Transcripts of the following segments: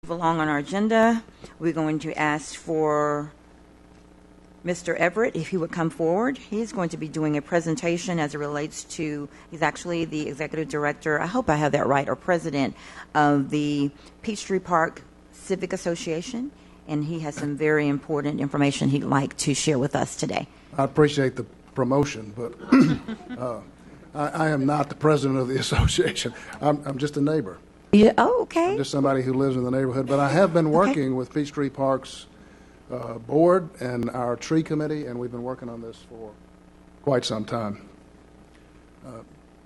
Along on our agenda, we're going to ask for Mr. Everett, if he would come forward. He's going to be doing a presentation as it relates to, he's actually the executive director, I hope I have that right, or president of the Peachtree Park Civic Association, and he has some very important information he'd like to share with us today. I appreciate the promotion, but I am not the president of the association. I'm just a neighbor. Yeah, oh, okay. I'm just somebody who lives in the neighborhood, but I have been working with Peachtree Park's board and our tree committee, and we've been working on this for quite some time.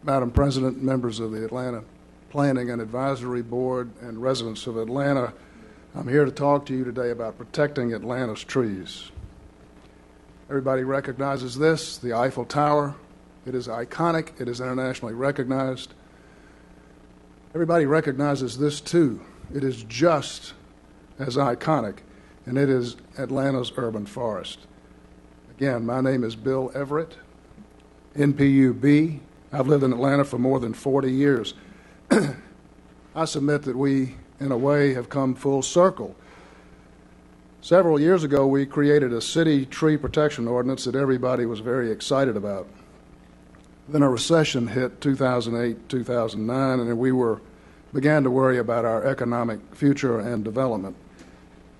Madam President, members of the Atlanta Planning and Advisory Board, and residents of Atlanta, I'm here to talk to you today about protecting Atlanta's trees. Everybody recognizes this, the Eiffel Tower. It is iconic. It is internationally recognized. Everybody recognizes this too. It is just as iconic, and it is Atlanta's urban forest. Again, my name is Bill Everett, NPUB. I've lived in Atlanta for more than 40 years. I submit that we, in a way, have come full circle. Several years ago, we created a city tree protection ordinance that everybody was very excited about. Then a recession hit 2008, 2009, and we began to worry about our economic future and development.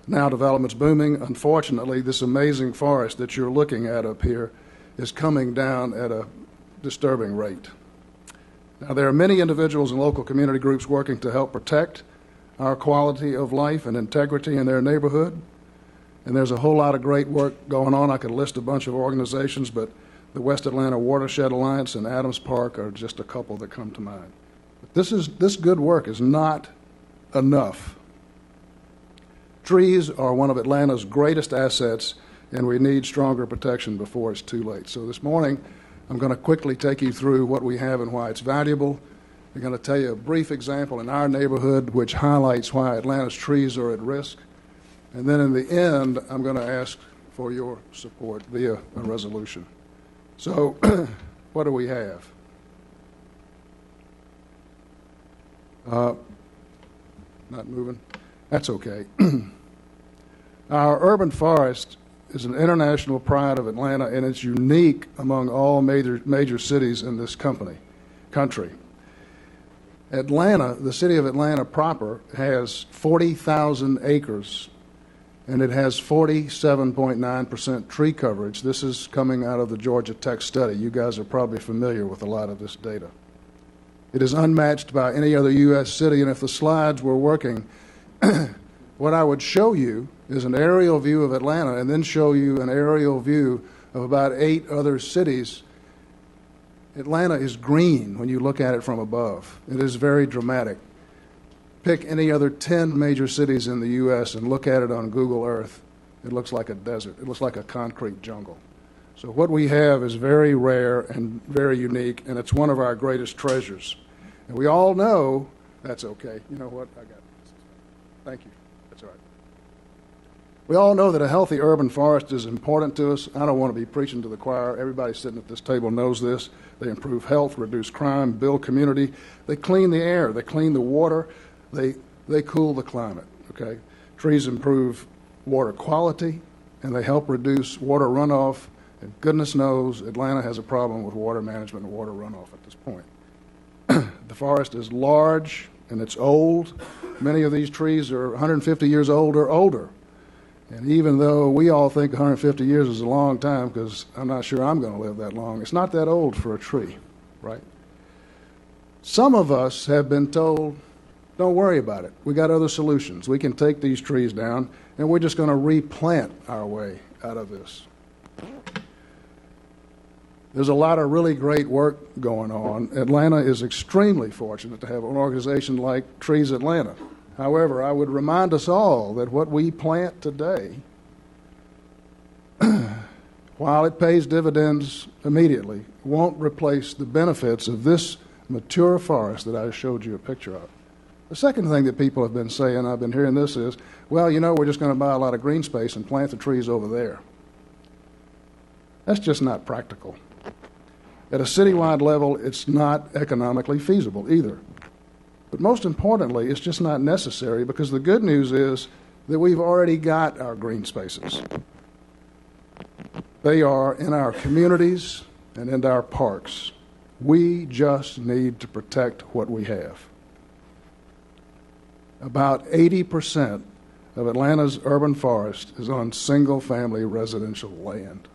Now development's booming. Unfortunately, this amazing forest that you're looking at up here is coming down at a disturbing rate. Now, there are many individuals and local community groups working to help protect our quality of life and integrity in their neighborhood, and there's a whole lot of great work going on. I could list a bunch of organizations, but the West Atlanta Watershed Alliance and Adams Park are just a couple that come to mind. But this good work is not enough. Trees are one of Atlanta's greatest assets, and we need stronger protection before it's too late. So this morning, I'm going to quickly take you through what we have and why it's valuable. I'm going to tell you a brief example in our neighborhood which highlights why Atlanta's trees are at risk. And then in the end, I'm going to ask for your support via a resolution. So what do we have? Not moving? That's okay. Our urban forest is an international pride of Atlanta, and it's unique among all major cities in this country. Atlanta, the city of Atlanta proper, has 40,000 acres, and it has 47.9% tree coverage. This is coming out of the Georgia Tech study. You guys are probably familiar with a lot of this data. It is unmatched by any other U.S. city, and if the slides were working, what I would show you is an aerial view of Atlanta and then show you an aerial view of about 8 other cities. Atlanta is green when you look at it from above. It is very dramatic. Pick any other 10 major cities in the U.S. and look at it on Google Earth. It looks like a desert. It looks like a concrete jungle. So what we have is very rare and very unique, and it's one of our greatest treasures. And we all know that's okay. You know what? I got this. Thank you. That's all right. We all know that a healthy urban forest is important to us. I don't want to be preaching to the choir. Everybody sitting at this table knows this. They improve health, reduce crime, build community. They clean the air. They clean the water. They cool the climate, okay? Trees improve water quality, and they help reduce water runoff. And goodness knows Atlanta has a problem with water management and water runoff at this point. The forest is large, and it's old. Many of these trees are 150 years old or older. And even though we all think 150 years is a long time, because I'm not sure I'm going to live that long, it's not that old for a tree, right? Some of us have been told, don't worry about it. We got other solutions. We can take these trees down, and we're just going to replant our way out of this. There's a lot of really great work going on. Atlanta is extremely fortunate to have an organization like Trees Atlanta. However, I would remind us all that what we plant today, while it pays dividends immediately, won't replace the benefits of this mature forest that I showed you a picture of. The second thing that people have been saying, I've been hearing this, is, well, you know, we're just going to buy a lot of green space and plant the trees over there. That's just not practical. At a citywide level, it's not economically feasible either. But most importantly, it's just not necessary, because the good news is that we've already got our green spaces. They are in our communities and in our parks. We just need to protect what we have. About 80% of Atlanta's urban forest is on single-family residential land.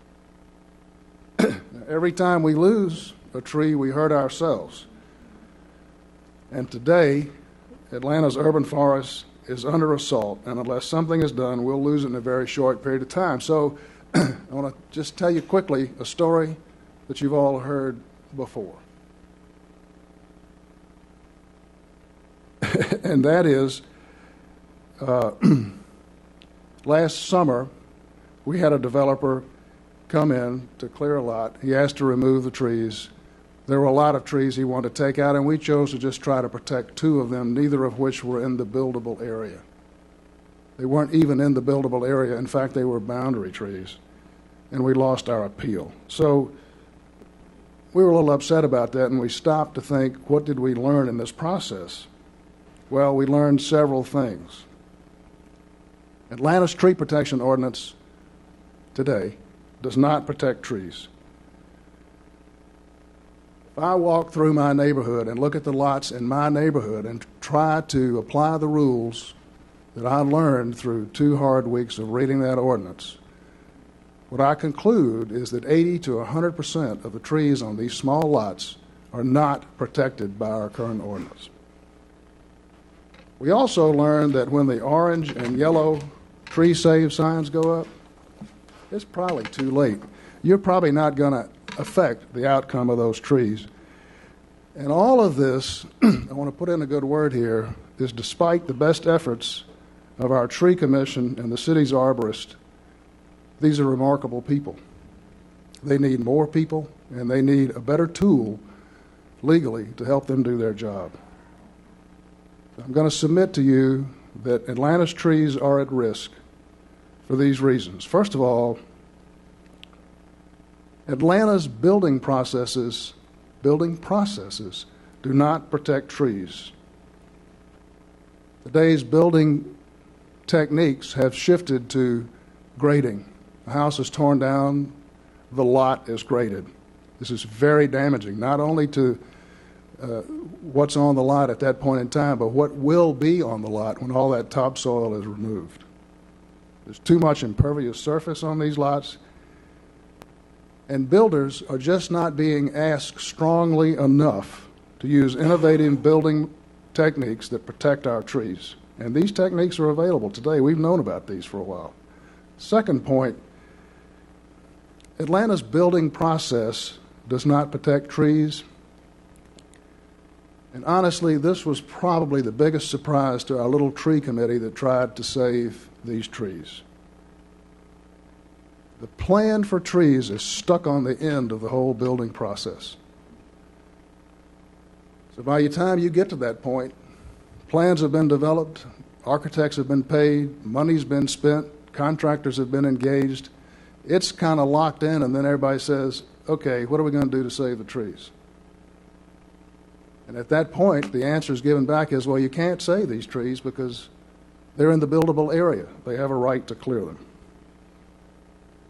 Every time we lose a tree, we hurt ourselves. And today, Atlanta's urban forest is under assault, and unless something is done, we'll lose it in a very short period of time. So I want to just tell you quickly a story that you've all heard before. And that is, last summer, we had a developer come in to clear a lot. He asked to remove the trees. There were a lot of trees he wanted to take out, and we chose to just try to protect 2 of them, neither of which were in the buildable area. They weren't even in the buildable area. In fact, they were boundary trees, and we lost our appeal. So we were a little upset about that, and we stopped to think, what did we learn in this process? Well, we learned several things. Atlanta's tree protection ordinance today does not protect trees. If I walk through my neighborhood and look at the lots in my neighborhood and try to apply the rules that I learned through 2 hard weeks of reading that ordinance, what I conclude is that 80 to 100% of the trees on these small lots are not protected by our current ordinance. We also learned that when the orange and yellow tree save signs go up, it's probably too late. You're probably not going to affect the outcome of those trees. And all of this, I want to put in a good word here, is despite the best efforts of our tree commission and the city's arborist. These are remarkable people. They need more people, and they need a better tool legally to help them do their job. I'm going to submit to you that Atlanta's trees are at risk for these reasons. First of all, Atlanta's building processes do not protect trees. Today's building techniques have shifted to grading. A house is torn down, the lot is graded. This is very damaging, not only to what's on the lot at that point in time, but what will be on the lot when all that topsoil is removed. There's too much impervious surface on these lots, and builders are just not being asked strongly enough to use innovative building techniques that protect our trees. And these techniques are available today. We've known about these for a while. Second point, Atlanta's building process does not protect trees. And honestly, this was probably the biggest surprise to our little tree committee that tried to save these trees. The plan for trees is stuck on the end of the whole building process. So by the time you get to that point, plans have been developed, architects have been paid, money's been spent, contractors have been engaged. It's kind of locked in, and then everybody says, okay, what are we going to do to save the trees? And at that point, the answer is given back as, well, you can't save these trees because they're in the buildable area. They have a right to clear them.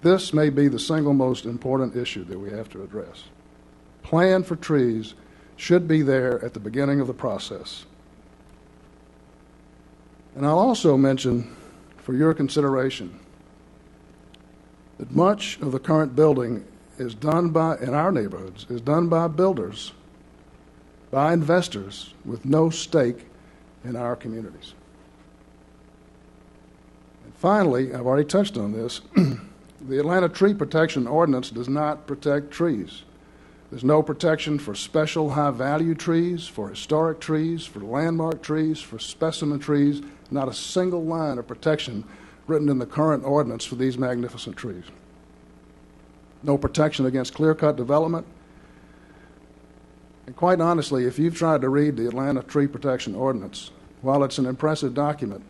This may be the single most important issue that we have to address. Plan for trees should be there at the beginning of the process. And I'll also mention, for your consideration, that much of the current building is done by, in our neighborhoods, is done by builders, by investors with no stake in our communities. And finally, I've already touched on this, the Atlanta Tree Protection Ordinance does not protect trees. There's no protection for special high-value trees, for historic trees, for landmark trees, for specimen trees, not a single line of protection written in the current ordinance for these magnificent trees. No protection against clear-cut development. And quite honestly, if you've tried to read the Atlanta Tree Protection Ordinance, while it's an impressive document,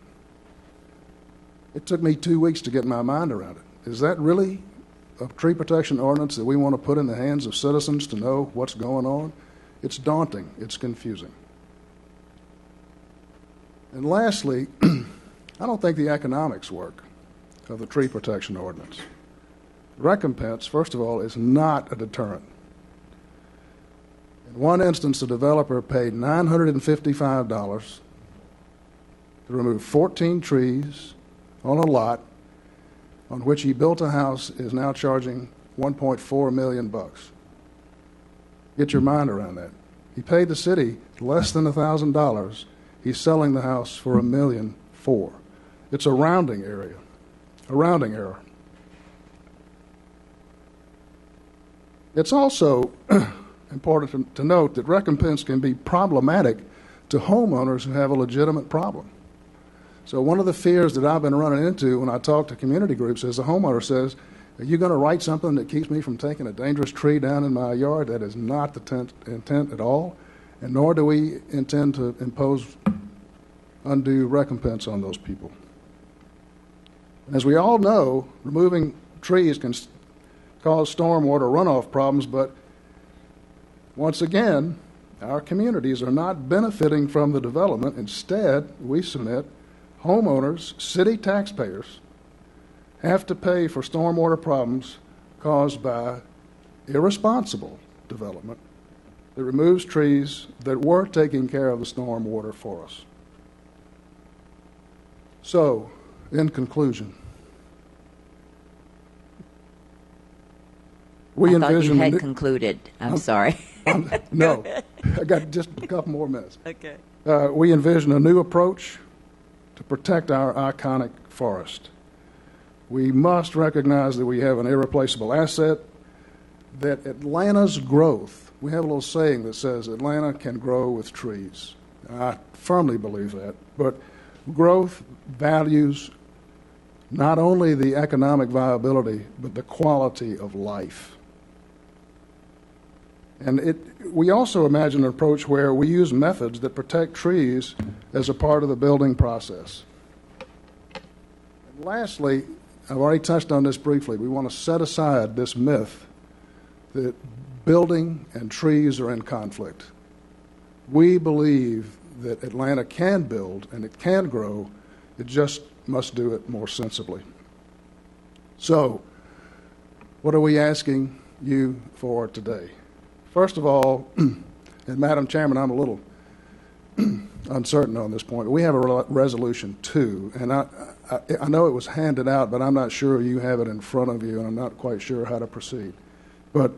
it took me 2 weeks to get my mind around it. Is that really a tree protection ordinance that we want to put in the hands of citizens to know what's going on? It's daunting. It's confusing. And lastly, I don't think the economics work of the tree protection ordinance. Recompense, first of all, is not a deterrent. In one instance, the developer paid $955 to remove 14 trees on a lot on which he built a house, is now charging $1.4 million. Get your mind around that. He paid the city less than $1,000. He's selling the house for $1.4 million. It's a rounding error. It's also important to note that recompense can be problematic to homeowners who have a legitimate problem. So one of the fears that I've been running into when I talk to community groups is the homeowner says, are you going to write something that keeps me from taking a dangerous tree down in my yard? That is not the intent at all, and nor do we intend to impose undue recompense on those people. As we all know, removing trees can cause stormwater runoff problems, but once again, our communities are not benefiting from the development. Instead, we submit homeowners, city taxpayers, have to pay for stormwater problems caused by irresponsible development that removes trees that were taking care of the stormwater for us. So, in conclusion, we I thought you envision had concluded. I'm sorry. no, I got just a couple more minutes. Okay. We envision a new approach to protect our iconic forest. We must recognize that we have an irreplaceable asset, that Atlanta's growth, we have a little saying that says Atlanta can grow with trees. I firmly believe that. But growth values not only the economic viability, but the quality of life. And we also imagine an approach where we use methods that protect trees as a part of the building process. And lastly, I've already touched on this briefly, we want to set aside this myth that building and trees are in conflict. We believe that Atlanta can build and it can grow, it just must do it more sensibly. So, what are we asking you for today? First of all, and Madam Chairman, I'm a little uncertain on this point. We have a resolution 2, and I know it was handed out, but I'm not sure you have it in front of you, and I'm not quite sure how to proceed. But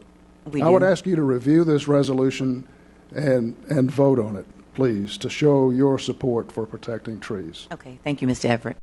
I would ask you to review this resolution and vote on it, please, to show your support for protecting trees. Okay. Thank you, Mr. Everett.